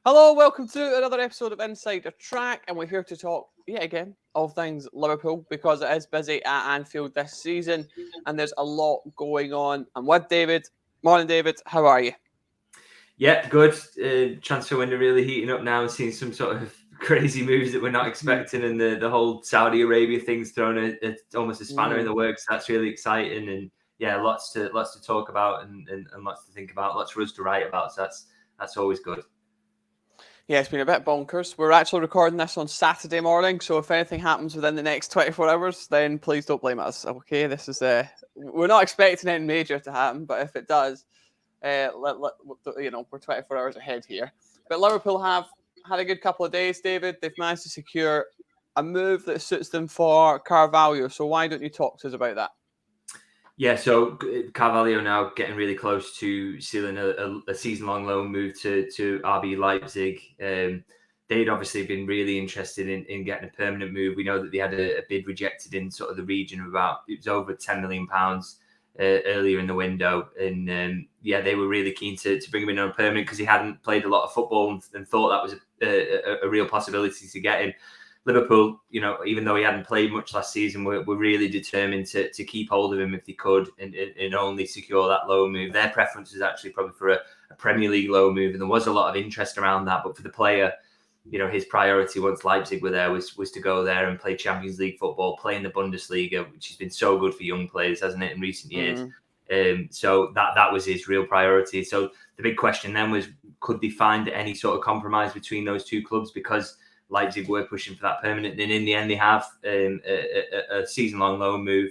Hello, welcome to another episode of Inside the Track, and we're here to talk yet again of things Liverpool because it is busy at Anfield this season and there's a lot going on. I'm with David. Morning, David. How are you? Yeah, good. Transfer window really heating up now and seeing some sort of crazy moves that we're not expecting, and the whole Saudi Arabia thing's thrown almost a spanner in the works. That's really exciting, and yeah, lots to talk about and lots to think about, lots for us to write about. So that's always good. Yeah, it's been a bit bonkers. We're actually recording this on Saturday morning, so if anything happens within the next 24 hours, then please don't blame us. Okay, this is we're not expecting anything major to happen, but if it does, we're 24 hours ahead here. But Liverpool have had a good couple of days, David. They've managed to secure a move that suits them for Carvalho. So why don't you talk to us about that? Yeah, so Carvalho now getting really close to sealing a season-long loan move to RB Leipzig. They'd obviously been really interested in getting a permanent move. We know that they had a bid rejected in sort of the region of it was over £10 million earlier in the window. And they were really keen to bring him in on a permanent because he hadn't played a lot of football and thought that was a real possibility to get him. Liverpool, even though he hadn't played much last season, were really determined to keep hold of him if they could and only secure that loan move. Their preference was actually probably for a Premier League loan move, and there was a lot of interest around that. But for the player, his priority once Leipzig were there was to go there and play Champions League football, play in the Bundesliga, which has been so good for young players, hasn't it, in recent years? So that was his real priority. So the big question then was, could they find any sort of compromise between those two clubs? Because Leipzig were pushing for that permanent, and in the end, they have a season-long loan move.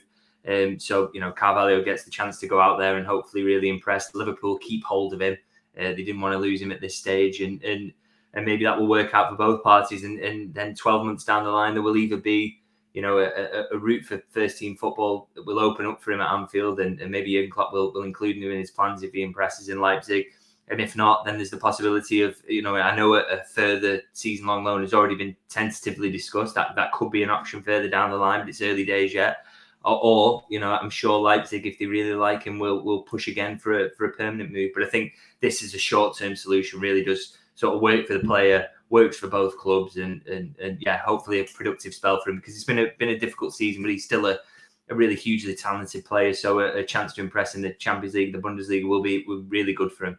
So Carvalho gets the chance to go out there and hopefully really impress. Liverpool keep hold of him. They didn't want to lose him at this stage, and maybe that will work out for both parties. And then 12 months down the line, there will either be a route for first-team football that will open up for him at Anfield, and maybe Jurgen Klopp will include him in his plans if he impresses in Leipzig. And if not, then there's the possibility of, I know a further season-long loan has already been tentatively discussed. That could be an option further down the line, but it's early days yet. Or I'm sure Leipzig, if they really like him, will push again for a permanent move. But I think this is a short-term solution, really does sort of work for the player, works for both clubs, and hopefully a productive spell for him, because it's been a difficult season, but he's still a really hugely talented player. So a chance to impress in the Champions League, the Bundesliga will be really good for him.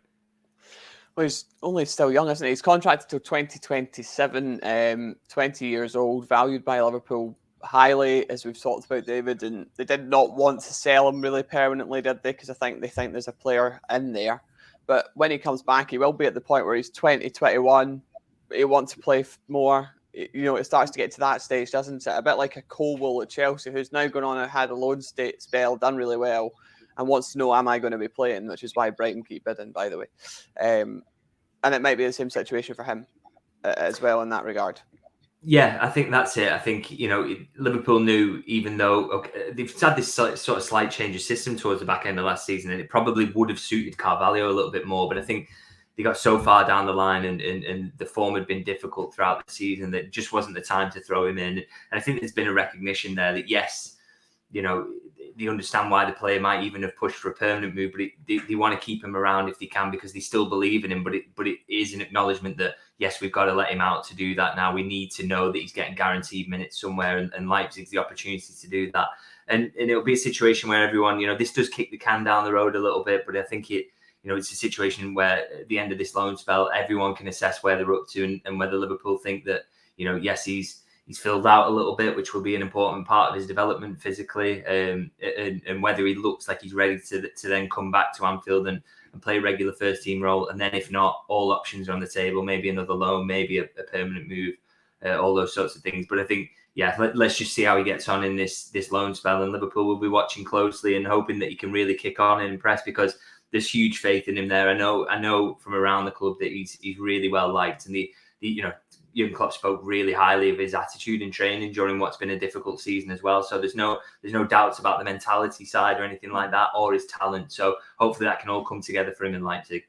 Well, he's only still young, isn't he? He's contracted till 2027, 20 years old, valued by Liverpool highly, as we've talked about, David, and they did not want to sell him really permanently, did they? Because I think they think there's a player in there. But when he comes back, he will be at the point where he's 20, 21, he wants to play more. It starts to get to that stage, doesn't it? A bit like a Colwell at Chelsea, who's now gone on and had a loan spell, done really well, and wants to know, am I going to be playing? Which is why Brighton keep bidding, by the way. And it might be the same situation for him as well in that regard. Yeah, I think that's it. I think, Liverpool knew, even though they've had this sort of slight change of system towards the back end of last season, and it probably would have suited Carvalho a little bit more. But I think they got so far down the line and the form had been difficult throughout the season that it just wasn't the time to throw him in. And I think there's been a recognition there that, yes, they understand why the player might even have pushed for a permanent move, but they want to keep him around if they can, because they still believe in him. But it is an acknowledgement that, yes, we've got to let him out to do that now. We need to know that he's getting guaranteed minutes somewhere, and Leipzig's the opportunity to do that. And it'll be a situation where everyone, this does kick the can down the road a little bit, but I think it's a situation where at the end of this loan spell, everyone can assess where they're up to and whether Liverpool think that, yes, he's filled out a little bit, which will be an important part of his development physically, and whether he looks like he's ready to then come back to Anfield and play a regular first team role. And then if not, all options are on the table, maybe another loan, maybe a permanent move, all those sorts of things. But I think, let's just see how he gets on in this loan spell, and Liverpool will be watching closely and hoping that he can really kick on and impress, because there's huge faith in him there. I know from around the club that he's really well liked, and Jurgen Klopp spoke really highly of his attitude in training during what's been a difficult season as well. So there's no doubts about the mentality side or anything like that, or his talent. So hopefully that can all come together for him in Leipzig.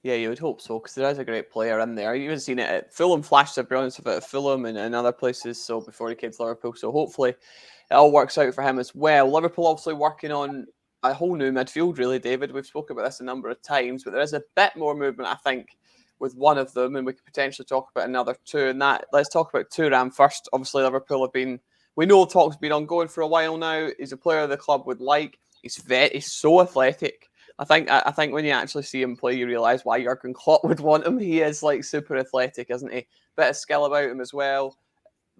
Yeah, you would hope so, because there is a great player in there. You've even seen it at Fulham, flashed of brilliance of it at Fulham and other places, so before he came to Liverpool. So hopefully it all works out for him as well. Liverpool obviously working on a whole new midfield, really, David. We've spoken about this a number of times, but there is a bit more movement, I think, with one of them, and we could potentially talk about another two. And that, let's talk about Thuram first. Obviously, Liverpool have been, we know talk's been ongoing for a while now. He's a player the club would like. He's so athletic. I think when you actually see him play, you realise why Jurgen Klopp would want him. He is like super athletic, isn't he? Bit of skill about him as well.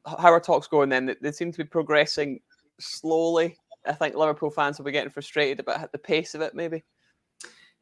How are talks going then? They seem to be progressing slowly. I think Liverpool fans will be getting frustrated about the pace of it, maybe.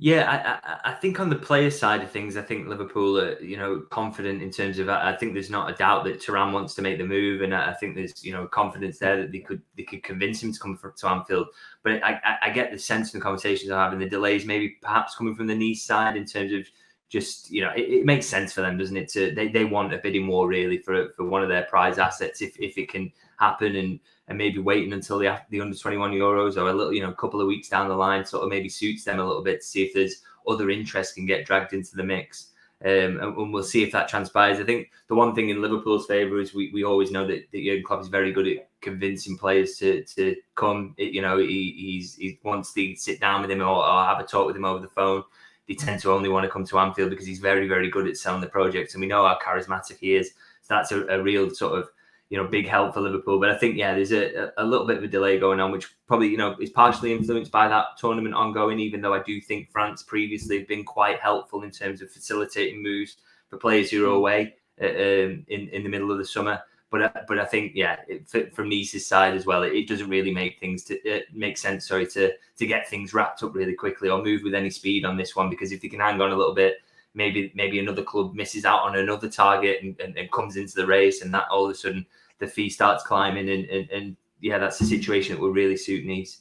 Yeah, I think on the player side of things, I think Liverpool are, confident in terms of. I think there's not a doubt that Thuram wants to make the move, and I think there's confidence there that they could convince him to come to Anfield. But I get the sense from the conversations I have and the delays, maybe perhaps coming from the Nice side in terms of just it makes sense for them, doesn't it? They want a bidding war really for one of their prize assets if it can happen, and maybe waiting until the under 21 Euros or a little couple of weeks down the line sort of maybe suits them a little bit to see if there's other interest can get dragged into the mix, and we'll see if that transpires. I think the one thing in Liverpool's favour is we always know that Jurgen Klopp is very good at convincing players to come. He wants to sit down with him or have a talk with him over the phone. They tend to only want to come to Anfield because he's very, very good at selling the project. And we know how charismatic he is. So that's a real sort of, big help for Liverpool. But I think, there's a little bit of a delay going on, which probably, is partially influenced by that tournament ongoing, even though I do think France previously have been quite helpful in terms of facilitating moves for players who are away in the middle of the summer. But I think, from Nice's side as well, it doesn't really make sense to get things wrapped up really quickly or move with any speed on this one, because if they can hang on a little bit, maybe another club misses out on another target and comes into the race, and that all of a sudden the fee starts climbing, and that's the situation that will really suit Nice.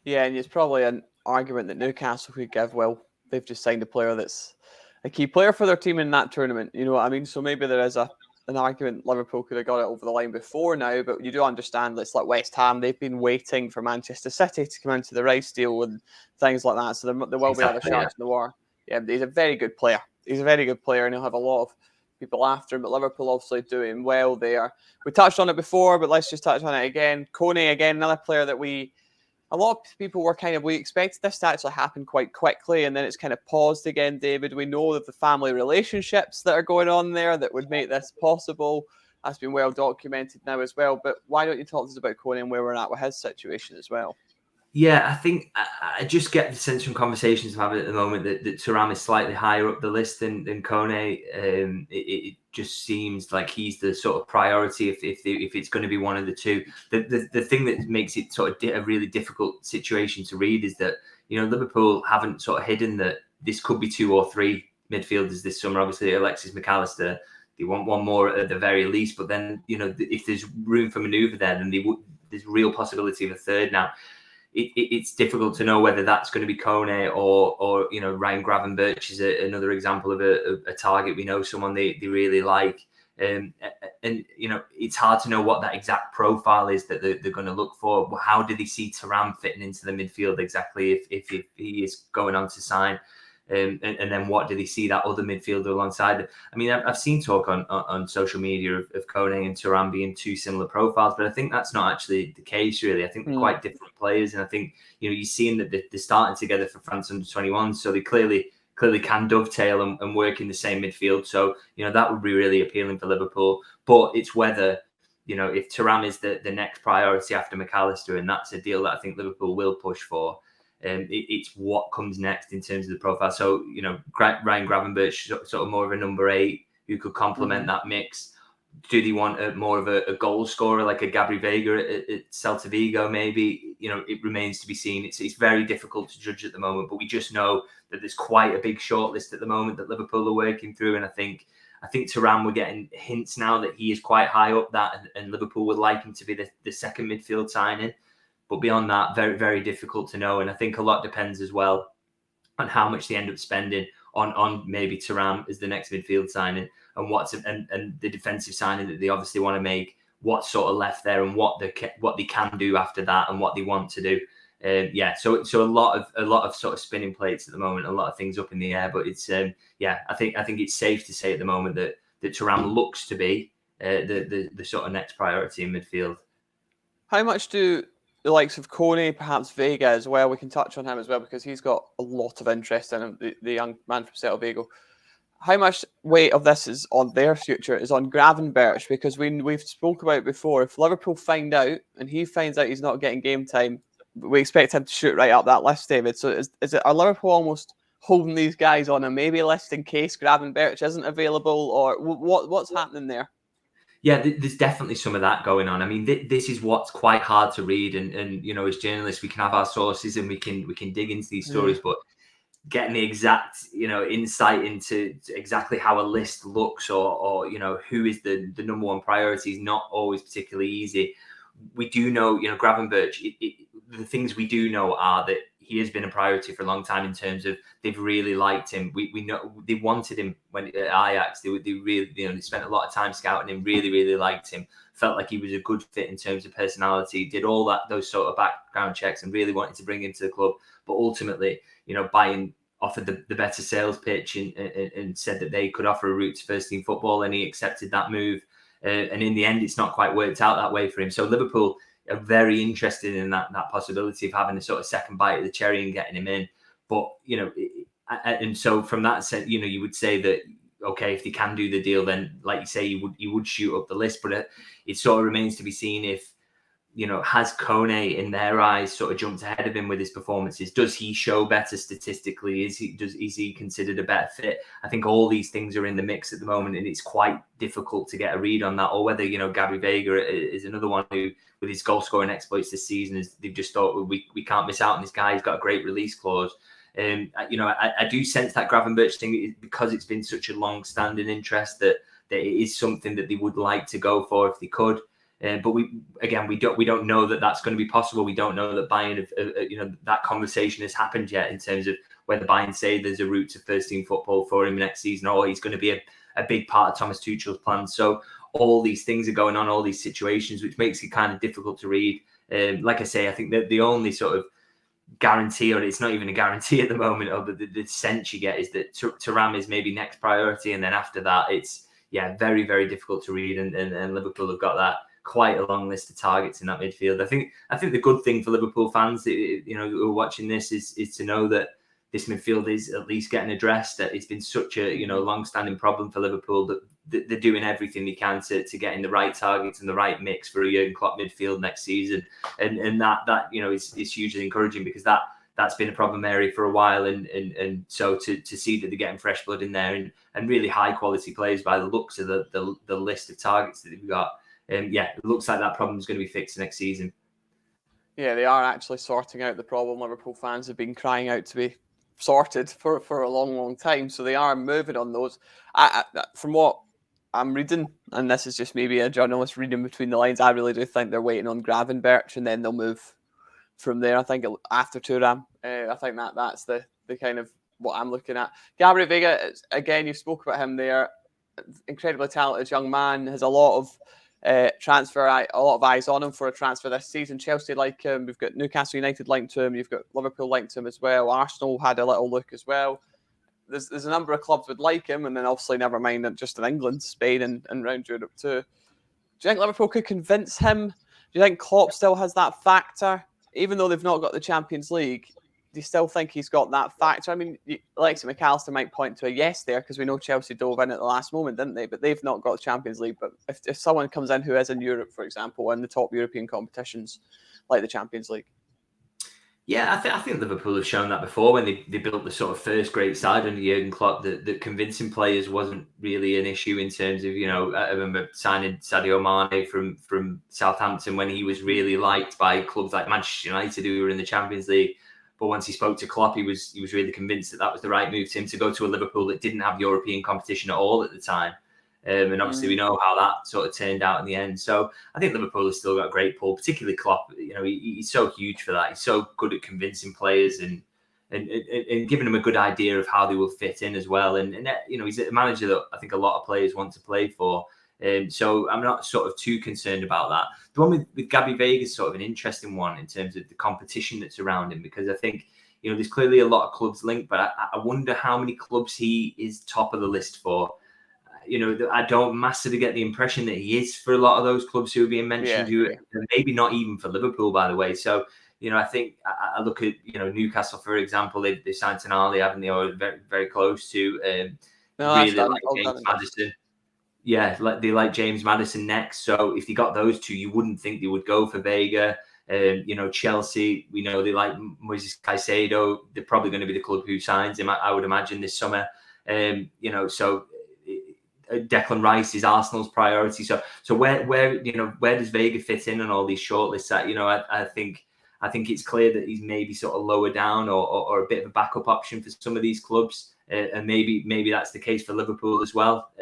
Yeah, and it's probably an argument that Newcastle could give. Well, they've just signed a player that's a key player for their team in that tournament. You know what I mean? So maybe there is an argument Liverpool could have got it over the line before now, but you do understand it's like West Ham. They've been waiting for Manchester City to come into the Rice deal and things like that. So there will be other sharks in the war. Yeah, he's a very good player. He's a very good player, and he'll have a lot of people after him. But Liverpool obviously doing well there. We touched on it before, but let's just touch on it again. Kone, again, another player that a lot of people were we expected this to actually happen quite quickly, and then it's kind of paused again, David. We know that the family relationships that are going on there that would make this possible. That's been well documented now as well. But why don't you talk to us about Kone and where we're at with his situation as well? Yeah, I think I just get the sense from conversations I'm having at the moment that Thuram is slightly higher up the list than Kone. It just seems like he's the sort of priority if it's going to be one of the two. The thing that makes it sort of a really difficult situation to read is that Liverpool haven't sort of hidden that this could be 2 or 3 midfielders this summer. Obviously, Alexis Mac Allister, they want one more at the very least. But then if there's room for manoeuvre there, then there's real possibility of a third now. It's difficult to know whether that's going to be Kone or Ryan Gravenberch is another example of a target. We know someone they really like, and it's hard to know what that exact profile is that they're going to look for. How do they see Thuram fitting into the midfield exactly if he is going on to sign? And then what do they see that other midfielder alongside? I mean, I've seen talk on social media of Kone and Thuram being 2 similar profiles, but I think that's not actually the case, really. I think they're quite different players, and I think you're seeing that they're starting together for France under 21, so they clearly can dovetail and work in the same midfield. So that would be really appealing for Liverpool. But it's whether if Thuram is the next priority after Mac Allister, and that's a deal that I think Liverpool will push for. It's what comes next in terms of the profile. So, Ryan Gravenberch, sort of more of a number 8 who could complement that mix. Do they want more of a goal scorer like a Gabri Veiga at Celta Vigo? Maybe, it remains to be seen. It's very difficult to judge at the moment, but we just know that there's quite a big shortlist at the moment that Liverpool are working through. And I think Thuram, we're getting hints now that he is quite high up that, and Liverpool would like him to be the second midfield signing. But beyond that, very, very difficult to know. And I think a lot depends as well on how much they end up spending on maybe Thuram as the next midfield signing, and and the defensive signing that they obviously want to make, what's sort of left there and what they can do after that and what they want to do. So a lot of sort of spinning plates at the moment, a lot of things up in the air. But it's I think it's safe to say at the moment that Thuram looks to be the sort of next priority in midfield. How much do the likes of Kone, perhaps Veiga as well, we can touch on him as well because he's got a lot of interest in him, the young man from Celta Vigo. how much weight of this is on their future is on Gravenberch, because we've spoke about it before. If Liverpool find out and he finds out he's not getting game time, we expect him to shoot right up that list, David. So are Liverpool almost holding these guys on a maybe list in case Gravenberch isn't available, or what's happening there? Yeah, there's definitely some of that going on. I mean, this is what's quite hard to read, and as journalists, we can have our sources and we can dig into these stories, but getting the exact insight into exactly how a list looks, or who is the number one priority is not always particularly easy. We do know, Gravenberch, the things we do know are that he has been a priority for a long time in terms of they've really liked him. We know they wanted him when at Ajax. They really, they spent a lot of time scouting him, really liked him, felt like he was a good fit in terms of personality, did all those sort of background checks and really wanted to bring him to the club. But ultimately, Bayern offered the better sales pitch and said that they could offer a route to first team football, and he accepted that move. And in the end, it's not quite worked out that way for him. So Liverpool are very interested in that possibility of having a sort of second bite of the cherry and getting him in. But, and so from that sense, you would say that, okay, if they can do the deal, then like you say, you would shoot up the list. But it sort of remains to be seen if, has Kone in their eyes sort of jumped ahead of him with his performances? Does he show better statistically? Is he considered a better fit? I think all these things are in the mix at the moment, and it's quite difficult to get a read on that. Or whether, Gabri Veiga is another one who, with his goal scoring exploits this season, they've just thought, well, we can't miss out on this guy. He's got a great release clause. I do sense that Gravenberch thing, because it's been such a long-standing interest, that it is something that they would like to go for if they could. But we don't know that that's going to be possible. We don't know that Bayern, that conversation has happened yet in terms of whether Bayern say there's a route to first team football for him next season, or he's going to be a big part of Thomas Tuchel's plans. So all these things are going on, all these situations, which makes it kind of difficult to read. Like I say, I think that the only sort of guarantee, or it's not even a guarantee at the moment, or the sense you get is that Thuram is maybe next priority, and then after that, it's very, very difficult to read. And Liverpool have got that quite a long list of targets in that midfield. I think the good thing for Liverpool fans, who are watching this, is to know that this midfield is at least getting addressed. That it's been such a long-standing problem for Liverpool that they're doing everything they can to get in the right targets and the right mix for a Jurgen Klopp midfield next season, and that is hugely encouraging, because that's been a problem area for a while, and so to see that they're getting fresh blood in there and really high quality players by the looks of the list of targets that they've got. It looks like that problem is going to be fixed next season. Yeah, they are actually sorting out the problem. Liverpool fans have been crying out to be sorted for a long time, so they are moving on those. From what I'm reading, and this is just maybe a journalist reading between the lines, I really do think they're waiting on Gravenberch, and then they'll move from there. I think after Thuram, I think that's the kind of what I'm looking at. Gabri Veiga, again, you spoke about him there. Incredibly talented young man, has a lot of a lot of eyes on him for a transfer this season. Chelsea like him. We've got Newcastle United linked to him. You've got Liverpool linked to him as well. Arsenal had a little look as well. There's a number of clubs would like him, and then obviously never mind just in England, Spain, and around Europe too. Do you think Liverpool could convince him? Do you think Klopp still has that factor, even though they've not got the Champions League? Do you still think he's got that factor? I mean, Alexis Mac Allister might point to a yes there, because we know Chelsea dove in at the last moment, didn't they? But they've not got the Champions League. But if someone comes in who is in Europe, for example, in the top European competitions, like the Champions League. Yeah, I think Liverpool have shown that before when they built the sort of first great side under Jurgen Klopp, that convincing players wasn't really an issue in terms of, I remember signing Sadio Mane from Southampton when he was really liked by clubs like Manchester United, who were in the Champions League. But once he spoke to Klopp, he was really convinced that was the right move to him, to go to a Liverpool that didn't have European competition at all at the time. And obviously we know how that sort of turned out in the end. So I think Liverpool has still got a great pull, particularly Klopp. He's so huge for that. He's so good at convincing players and giving them a good idea of how they will fit in as well. And he's a manager that I think a lot of players want to play for. So I'm not sort of too concerned about that. The one with Gabri Veiga is sort of an interesting one in terms of the competition that's around him, because I think, there's clearly a lot of clubs linked, but I wonder how many clubs he is top of the list for. I don't massively get the impression that he is for a lot of those clubs who are being mentioned, who maybe not even for Liverpool, by the way. So, I think I look at, Newcastle, for example, they signed Tonali, haven't they, or very, very close to. No, that's really done. like All James done and dusted. Maddison. Yeah, they like James Maddison next. So if they got those two, you wouldn't think they would go for Veiga. Chelsea, we know they like Moises Caicedo. They're probably going to be the club who signs him, I would imagine, this summer. So Declan Rice is Arsenal's priority. So where does Veiga fit in on all these shortlists? I think it's clear that he's maybe sort of lower down or a bit of a backup option for some of these clubs, and maybe that's the case for Liverpool as well.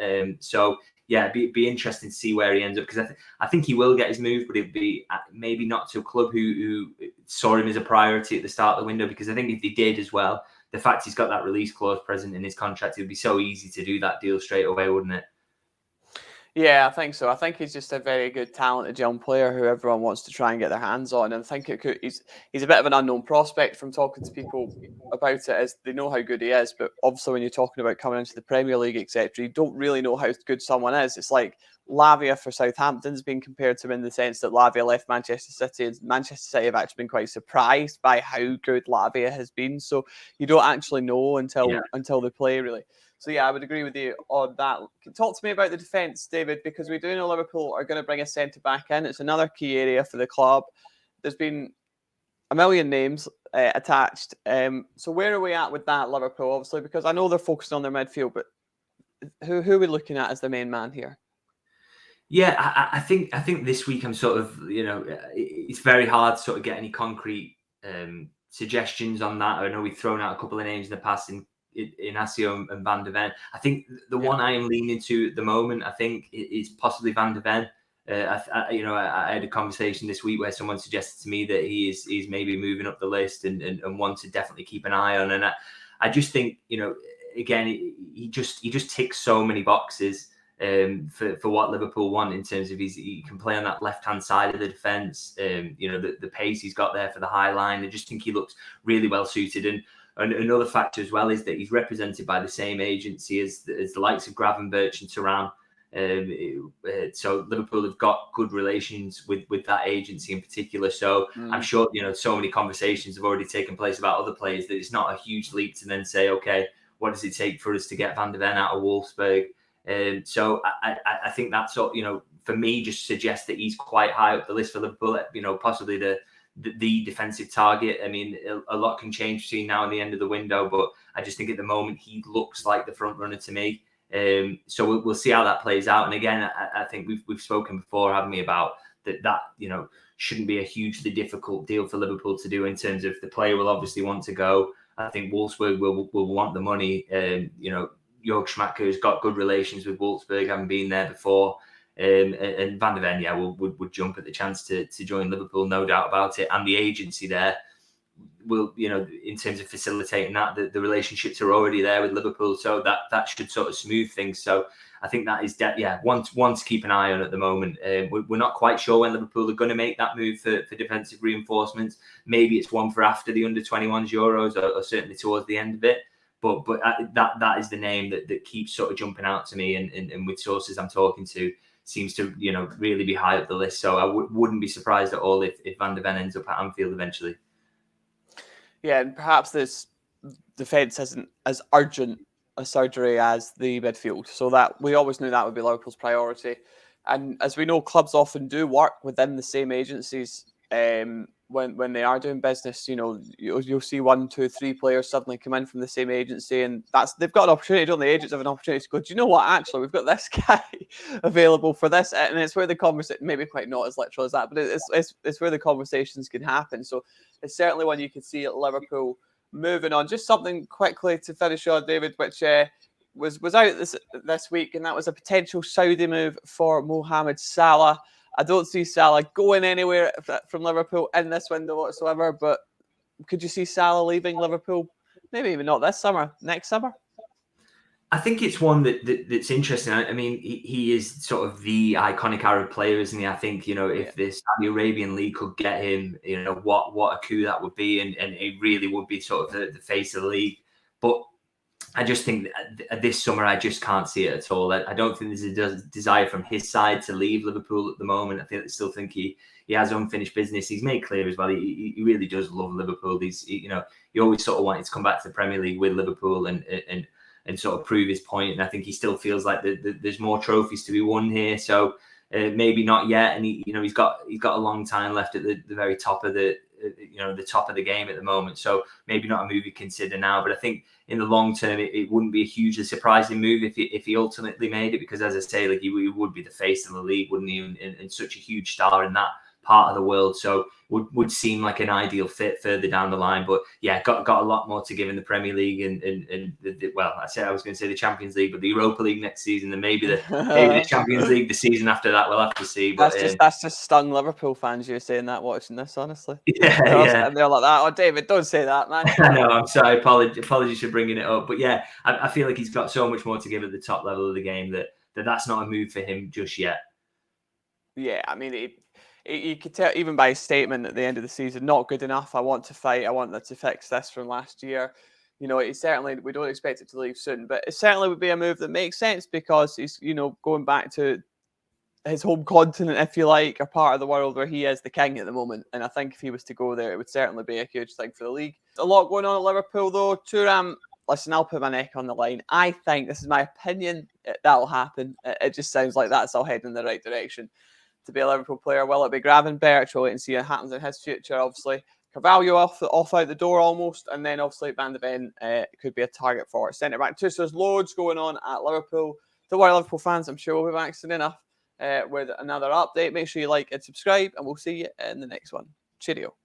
Yeah, be interesting to see where he ends up, because I think he will get his move, but it'd be maybe not to a club who saw him as a priority at the start of the window. Because I think if they did as well, the fact he's got that release clause present in his contract, it would be so easy to do that deal straight away, wouldn't it? Yeah, I think so. I think he's just a very good, talented young player who everyone wants to try and get their hands on. And I think he's a bit of an unknown prospect from talking to people about it, as they know how good he is. But obviously, when you're talking about coming into the Premier League, etc., you don't really know how good someone is. It's like Lavia for Southampton's been compared to him in the sense that Lavia left Manchester City, and Manchester City have actually been quite surprised by how good Lavia has been. So you don't actually know until they play, really. So yeah, I would agree with you on that. Talk to me about the defence, David, because we do know Liverpool are going to bring a centre-back in. It's another key area for the club. There's been a million names attached. So where are we at with that, Liverpool? Obviously, because I know they're focusing on their midfield, but who are we looking at as the main man here? Yeah, I think this week I'm sort of, it's very hard to sort of get any concrete suggestions on that. I know we've thrown out a couple of names in the past in Inacio and Van de Ven. I think the one I am leaning to at the moment, I think, is possibly Van de Ven. I had a conversation this week where someone suggested to me that he's maybe moving up the list and one to definitely keep an eye on. And I just think, again, he just ticks so many boxes for what Liverpool want, in terms of he can play on that left-hand side of the defence. The pace he's got there for the high line. I just think he looks really well suited. And another factor as well is that he's represented by the same agency as the likes of Gravenberch and Thuram. So Liverpool have got good relations with that agency in particular. So I'm sure, so many conversations have already taken place about other players that it's not a huge leap to then say, okay, what does it take for us to get Van de Ven out of Wolfsburg? So I think that sort, for me, just suggests that he's quite high up the list for Liverpool. Possibly the defensive target. I mean, a lot can change between now and the end of the window, but I just think at the moment he looks like the front runner to me. So we'll see how that plays out. And again, I think we've spoken before, haven't we, about that shouldn't be a hugely difficult deal for Liverpool to do, in terms of the player will obviously want to go. I think Wolfsburg will want the money. Jörg Schmadtke has got good relations with Wolfsburg, having been there before. And Van de Ven, would jump at the chance to join Liverpool, no doubt about it. And the agency there will, in terms of facilitating that, the relationships are already there with Liverpool, so that should sort of smooth things. So I think that is one to keep an eye on at the moment. We're not quite sure when Liverpool are going to make that move for defensive reinforcements. Maybe it's one for after the under-21s Euros, or certainly towards the end of it. But that is the name that keeps sort of jumping out to me, and with sources I'm talking to, seems to really be high up the list. So I wouldn't be surprised at all if Van de Ven ends up at Anfield eventually. Yeah, and perhaps this defence isn't as urgent a surgery as the midfield. So that we always knew that would be Liverpool's priority. And as we know, clubs often do work within the same agencies when they are doing business. You'll see 1, 2, 3 players suddenly come in from the same agency, and they've got an opportunity, don't they? Agents have an opportunity to go, do you know what, actually, we've got this guy available for this. And it's where the conversation, maybe quite not as literal as that, but it's where the conversations can happen. So it's certainly one you could see at Liverpool. Moving on, just something quickly to finish on, David, which was out this week, and that was a potential Saudi move for Mohamed Salah. I don't see Salah going anywhere from Liverpool in this window whatsoever, but could you see Salah leaving Liverpool? Maybe even not this summer, next summer? I think it's one that's interesting. I mean, he is sort of the iconic Arab player, isn't he? I think, if the Saudi Arabian League could get him, what a coup that would be, and it really would be sort of the face of the league. But I just think this summer, I just can't see it at all. I don't think there's a desire from his side to leave Liverpool at the moment. I still think he has unfinished business. He's made clear as well. He really does love Liverpool. He always sort of wanted to come back to the Premier League with Liverpool, and and sort of prove his point. And I think he still feels like there's more trophies to be won here. So maybe not yet. And he's got a long time left at the very top of the top of the game at the moment. So maybe not a move you consider now. But I think in the long term, it wouldn't be a hugely surprising move if he ultimately made it, because as I say, like he would be the face of the league, wouldn't he? And such a huge star in that part of the world. So would seem like an ideal fit further down the line. But yeah, got a lot more to give in the Premier League and well, I was going to say the Champions League, but the Europa League next season, and maybe the Champions League the season after that. We'll have to see. But that's just stung Liverpool fans. You're saying that watching this, honestly. Yeah, and they're like that. Oh, David, don't say that, man. No, I'm sorry. Apologies for bringing it up. But yeah, I feel like he's got so much more to give at the top level of the game that's not a move for him just yet. Yeah, I mean, you could tell even by his statement at the end of the season, not good enough. I want to fight. I want to fix this from last year. We don't expect it to leave soon, but it certainly would be a move that makes sense because he's, going back to his home continent, if you like, a part of the world where he is the king at the moment. And I think if he was to go there, it would certainly be a huge thing for the league. A lot going on at Liverpool, though. Thuram, listen, I'll put my neck on the line. I think, this is my opinion, that'll happen. It just sounds like that's all heading in the right direction. To be a Liverpool player, will it be Gravenberch? We'll wait and see what happens in his future, obviously. Carvalho off out the door almost, and then obviously Van de Ven could be a target for centre back too. So there's loads going on at Liverpool. Don't worry, Liverpool fans, I'm sure we'll be back soon enough with another update. Make sure you like and subscribe, and we'll see you in the next one. Cheerio.